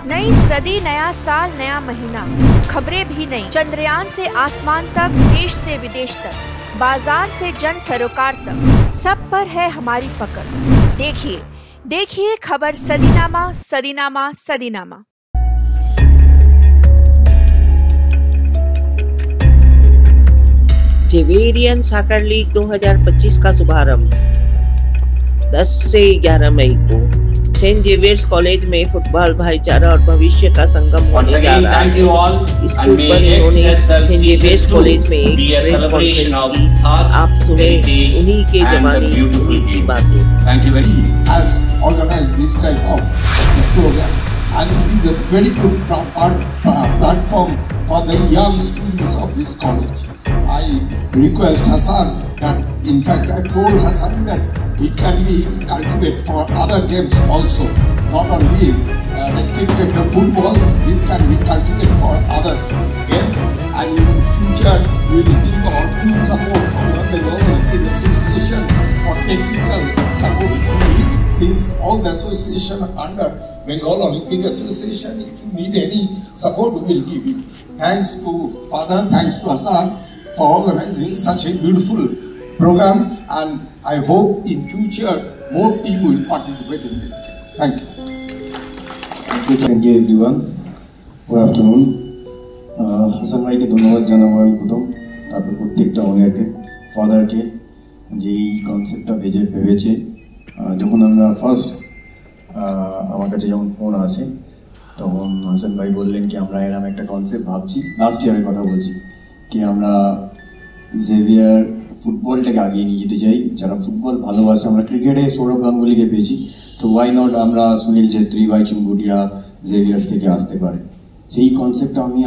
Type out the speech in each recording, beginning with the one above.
नई सदी, नया साल, नया महीना, खबरें भी नई। चंद्रयान से आसमान तक, देश से विदेश तक, बाजार से जन सरोकार तक, सब पर है हमारी पकड़। देखिए देखिए खबर सदीनामा सदीनामा सदीनामा। जेवेरियन सॉकर लीग 2025 का शुभारंभ 10 से 11 मई को सेंट जेवियर्स कॉलेज में फुटबॉल भाईचारा और भविष्य का संगम होने जा रहा है। इसके ऊपर उन्होंने सेंट जेवियर्स कॉलेज में एक प्रेस कॉन्फ्रेंस की। आप सुने उन्हीं के जमाने की बातें। Thank you very much. Has organized this type of program, and it is a very good platform for the young students of this college. I request Hassan that, in fact, I told Hassan that it can be cultivated for other games also, not only restricted to football. This can be cultivated for other games, and in future we will give our full support from the Bengal Olympic Association for technical support to it, since all the association under Bengal Olympic Association. If you need any support, we will give you. Thanks to Father, thanks to Hassan for organizing such a beautiful program, and I hope in future more team will participate in it. Thank you. Thank you everyone. Good afternoon. Hasan ভাইকে ধন্যবাদ জানাবো আমি প্রথম, তারপর প্রত্যেকটা অনারকে, ফাদারকে যে এই কনসেপ্টটা ভেবেছে। যখন আমরা ফার্স্ট আমার কাছে যখন ফোন আসে তখন হাসান ভাই বললেন কি আমরা এরকম একটা কনসেপ্ট ভাবছি, লাস্ট ইয়ারের কথা বলছি, কি আমরা জেভিয়ার ফুটবলটাকে আগিয়ে নিয়ে যেতে চাই। যারা ফুটবল ভালোবাসে, আমরা ক্রিকেটে সৌরভ গাঙ্গুলিকে পেয়েছি, তো ওয়াই নট আমরা সুনীল ছেত্রী, বাইচুং ভুটিয়া জেভিয়ার্স থেকে আসতে পারে। সেই কনসেপ্টটা আমি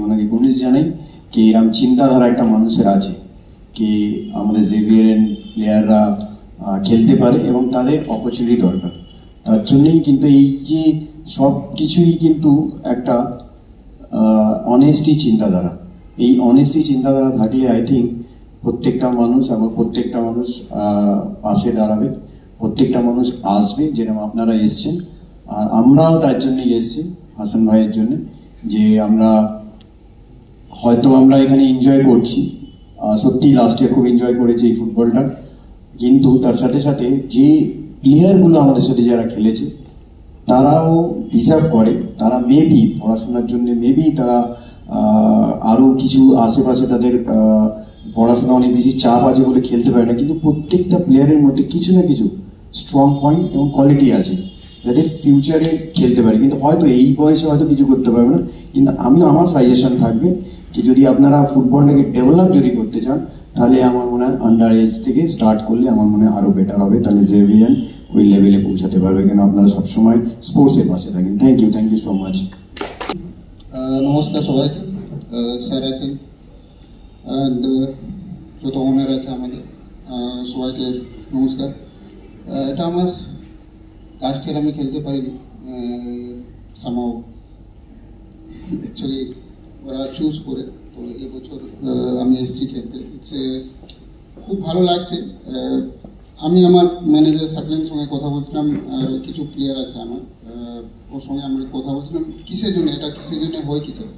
ওনাকে গুণিস জানাই কি এরকম চিন্তাধারা একটা মানুষের আছে, কি আমাদের জেভিয়ারের প্লেয়াররা খেলতে পারে এবং তাদের অপরচুনিটি দরকার। তার জন্যই কিন্তু এই যে সব কিছুই কিন্তু একটা অনেস্টি চিন্তাধারা, এই অনেস্টি চিন্তাধারা থাকলে আই থিঙ্ক প্রত্যেকটা মানুষ পাশে দাঁড়াবে, প্রত্যেকটা মানুষ আসবে, যেরকম আপনারা এসছেন। আর আমরাও তার জন্যই এসছি হাসান ভাইয়ের জন্য, যে আমরা এখানে এনজয় করছি, সত্যি লাস্ট ইয়ার খুব এনজয় করেছি এই ফুটবলটা, কিন্তু তার সাথে সাথে যে প্লেয়ারগুলো আমাদের সাথে যারা খেলেছে তারাও ডিজার্ভ করে। তারা মেবি পড়াশোনার জন্য, মেবি তারা আরও কিছু আশেপাশে তাদের পড়াশোনা অনেক বেশি চাপ আছে বলে খেলতে পারে না, কিন্তু প্রত্যেকটা প্লেয়ারের মধ্যে কিছু না কিছু স্ট্রং পয়েন্ট এবং কোয়ালিটি আছে যাদের ফিউচারে খেলতে পারে, কিন্তু হয়তো এই বয়সে হয়তো কিছু করতে পারবে না। কিন্তু আমার সাজেশন থাকবে কি যদি আপনারা ফুটবলটাকে ডেভেলপ যদি করতে চান, তাহলে আমার মনে হয় আন্ডার এজ থেকে স্টার্ট করলে আমার মনে হয় আরও বেটার হবে, তাহলে জেভিয়ান ওই লেভেলে পৌঁছাতে পারবে, কেন আপনারা সবসময় স্পোর্টসের পাশে থাকেন। Thank you so much. নমস্কার সবাইকে, স্যার আছেন অ্যান্ড যত ওনার আছে আমাদের সবাইকে নমস্কার। এটা আমার লাস্ট ইয়ার আমি খেলতে পারিনি, সামাও অ্যাকচুয়ালি ওরা চুজ করে, তো এবছর আমি এসেছি খেলতে। খুব ভালো লাগছে। আমি আমার ম্যানেজার সাকলেনের সঙ্গে কথা বলছিলাম, আর কিছু প্লেয়ার আছে আমার, ওর সঙ্গে আমরা কথা বলছিলাম কিসের জন্য হয় কিসের।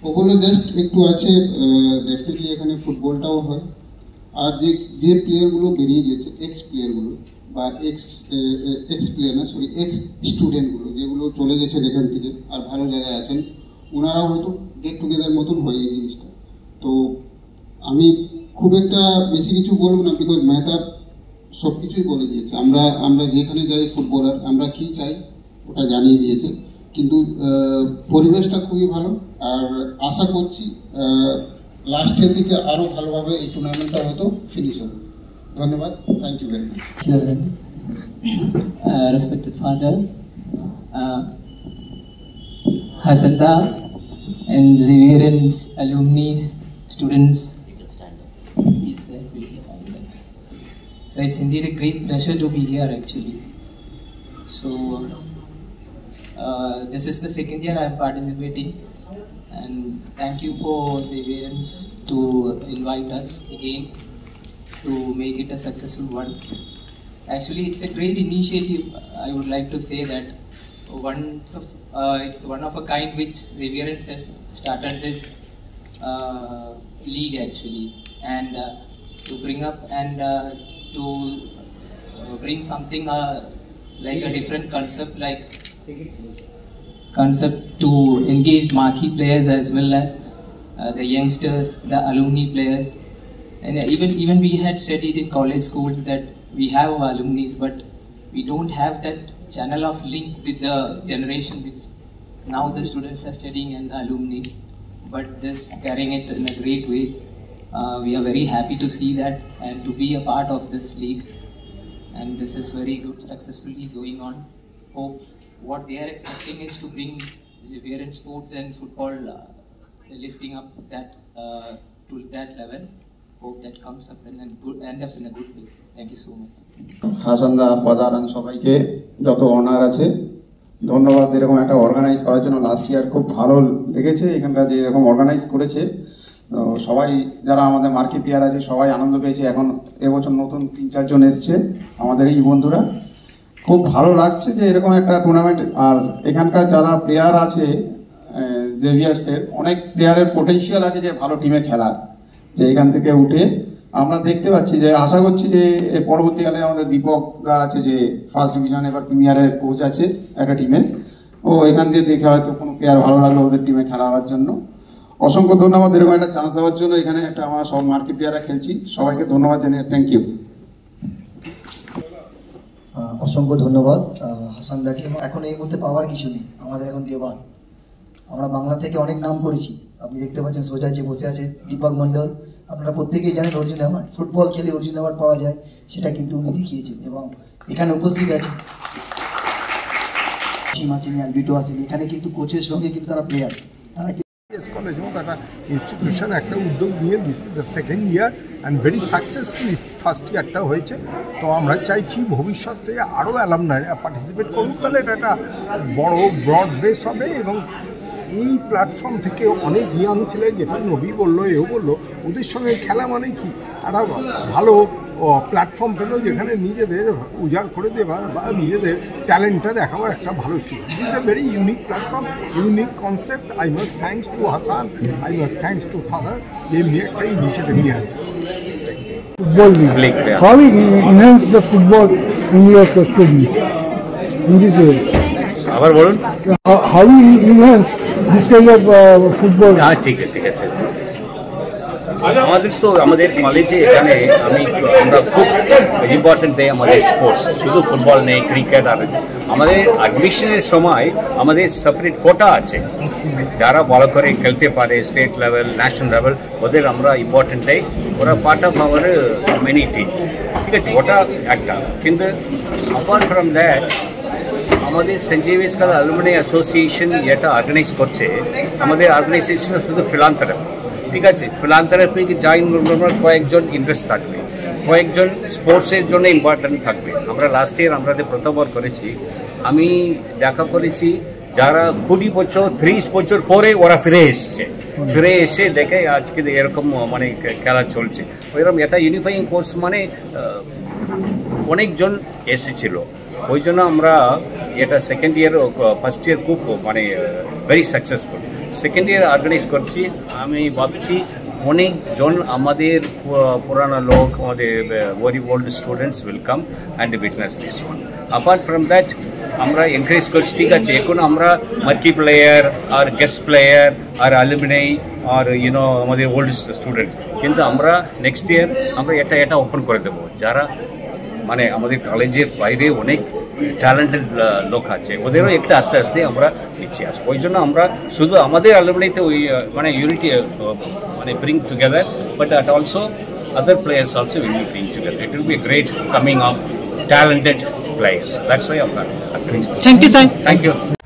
ও বললো জাস্ট একটু আছে, ডেফিনেটলি এখানে ফুটবলটাও হয়। আর যে প্লেয়ারগুলো বেরিয়ে গিয়েছে, এক্স প্লেয়ারগুলো বা এক্স স্টুডেন্টগুলো যেগুলো চলে গেছেন এখান থেকে আর ভালো জায়গায় আছেন, ওনারাও হয়তো গেট টুগেদার মতন হয় এই জিনিসটা। তো আমি খুব একটা বেশি কিছু বলবো না, বিকজ মেহতাব সব কিছুই বলে দিয়েছে। আমরা যেখানে যাই ফুটবলার, আমরা কি চাই ওটা জানিয়ে দিয়েছে, কিন্তু পরিবেশটা খুবই ভালো। আর আশা করছি লাস্টের দিকে আরও ভালোভাবে এই টুর্নামেন্টটা হয়তো ফিনিশ হবে। ধন্যবাদ, thank you very much. Respected father, Hassan da, and Xavier's alumni, students. Yes, sir. So it's indeed a great pleasure to be here actually. So this is the second year I'm participating, and thank you for Xavier's to invite us again to make it a successful one. Actually, it's a great initiative. I would like to say that it's one of a kind which Xavierans has started this league actually, and to bring up and to bring something like a different concept to engage marquee players as well as the youngsters, the alumni players, and even we had studied in college schools that we have alumni, but we don't have that channel of link with the generation which now the students are studying and the alumni, but this carrying it in a great way. We are very happy to see that and to be a part of this league, and this is very good, successfully going on. Hope what they are expecting is to bring Xavierans sports and football lifting up that to that level. Hope that comes up and then end up in a good way. Thank you so much. হাসানদা father আর সবাইকে যত honour আছে ধন্যবাদ এরকম একটা organise করার জন্য। লাস্ট ইয়ার খুব ভালো লেগেছে এখানটা যে এরকম অর্গানাইজ করেছে, সবাই যারা আমাদের মার্কি প্লেয়ার আছে সবাই আনন্দ পেয়েছে। এখন এবছর নতুন 3-4 জন এসছে আমাদের এই বন্ধুরা, খুব ভালো লাগছে যে এরকম একটা টুর্নামেন্ট। আর এখানকার যারা প্লেয়ার আছে জেভিয়ার্সের অনেক প্লেয়ারের পোটেনশিয়াল আছে যে ভালো টিমে খেলার, যে এখান থেকে উঠে আমরা দেখতে পাচ্ছি যে আশা করছি যে পরবর্তীকালে আমাদের দীপকরা আছে যে ফার্স্ট ডিভিশন এবার প্রিমিয়ারের কোচ আছে একটা টিমের, ও এখান দিয়ে দেখে হয়তো কোনো প্লেয়ার ভালো লাগলো ওদের টিমে খেলার জন্য। অসংখ্য ধন্যবাদ এরকম একটা চান্স দেওয়ার জন্য। এখানে একটা আমার সব মার্কি প্লেয়াররা খেলছি, সবাইকে ধন্যবাদ জানিয়ে থ্যাংক ইউ। অসংখ্য ধন্যবাদ হাসান দাকে। এখন এই মুহূর্তে পাওয়ার কিছু নেই, আমাদের এখন দেওয়ার। আমরা বাংলা থেকে অনেক নাম করেছি, আপনি দেখতে পাচ্ছেন সোজা যে বসে আছে দীপক মণ্ডল, আপনারা প্রত্যেকেই জানেন অর্জুন অ্যাওয়ার্ড, ফুটবল খেলে অর্জুন অ্যাওয়ার্ড পাওয়া যায় সেটা কিন্তু উনি দেখিয়েছেন। এবং এখানে উপস্থিত আছে সীমাচিনি আলবিটো আছেন, এখানে কিন্তু কোচের সঙ্গে কিন্তু তারা প্লেয়ার, তারা কলেজ মতো একটা ইনস্টিটিউশন একটা উদ্যোগ নিয়ে this the second year and very successfully first ইয়ারটা হয়েছে। তো আমরা চাইছি ভবিষ্যতে আরও অ্যালামনাই পার্টিসিপেট করুক, তাহলে এটা একটা বড় ব্রড বেস হবে। এবং এই প্ল্যাটফর্ম থেকে অনেক ইয়াং ছেলে, যেটা নবী বললো এও বললো, ওদের সঙ্গে খেলা মানে কি একটা ভালো প্ল্যাটফর্ম পেল যেখানে নিজেদের উজাড় করে দেওয়ার বা নিজেদের ট্যালেন্টটা দেখাবার একটা ভালো সুযোগ। It's a very unique platform, unique concept. I must thanks to Hasan, I must thanks to father, যে একটা ইনিশিয়েটিভ নিয়ে আছে। Football league. How we enhance the football in your custody in this way? আবার বলুন। How we enhance this kind of football? ঠিক আছে। আমাদের তো আমাদের কলেজে এখানে আমরা খুব ইম্পর্টেন্ট দেয় আমাদের স্পোর্টস, শুধু ফুটবল নেই, ক্রিকেট। আর আমাদের অ্যাডমিশনের সময় আমাদের সেপারেট কোটা আছে, যারা ভালো করে খেলতে পারে স্টেট লেভেল, ন্যাশনাল লেভেল, ওদের আমরা ইম্পর্টেন্ট দেয়। ওরা part of our many teams, ঠিক আছে, ওটা একটা। কিন্তু অ্যাপার্ট ফ্রম দ্যাট আমাদের সেন্ট জেভিয়ার্স অ্যালুমিনি অ্যাসোসিয়েশন যেটা অর্গানাইজ করছে, আমাদের অর্গানাইজেশন শুধু ফিলান্থ্রপি, ঠিক আছে। ফিলান্থ্রপি জয়েন করবার কয়েকজন ইন্টারেস্ট থাকবে, কয়েকজন স্পোর্টসের জন্য ইম্পর্ট্যান্ট থাকবে। আমরা লাস্ট ইয়ার আমাদের প্রথমবার করেছি, আমি দেখা করেছি যারা 20 বছর 30 বছর পরে ওরা ফিরে এসে দেখে আজকে এরকম মানে খেলা চলছে। ওইরকম একটা ইউনিফাইং কোর্স মানে অনেকজন এসেছিল, ওই জন্য আমরা এটা সেকেন্ড ইয়ার ফার্স্ট ইয়ার খুব মানে very successful. Second year organize করছি, আমি ভাবছি অনেকজন আমাদের পুরানো লোক, আমাদের very old students will come and witness this one. Apart from that আমরা এনকারেজ করছি, ঠিক আছে, এখন আমরা মার্কি প্লেয়ার আর গেস্ট প্লেয়ার আর অ্যালুমিনাই আর আমাদের ওল্ড স্টুডেন্ট, কিন্তু আমরা নেক্সট ইয়ার আমরা এটা ওপেন করে দেবো। যারা মানে আমাদের কলেজের বাইরে অনেক ট্যালেন্টেড লোক আছে, ওদেরও একটা আস্তে আস্তে আমরা নিচে আসবো। ওই জন্য আমরা শুধু আমাদের অ্যালুমিনাইতে ওই মানে ইউনিটি মানে bring together, but at also other players also will be bring together. It will be a great coming of talented players. That's why I'm not. Thank you, sir. Thank you.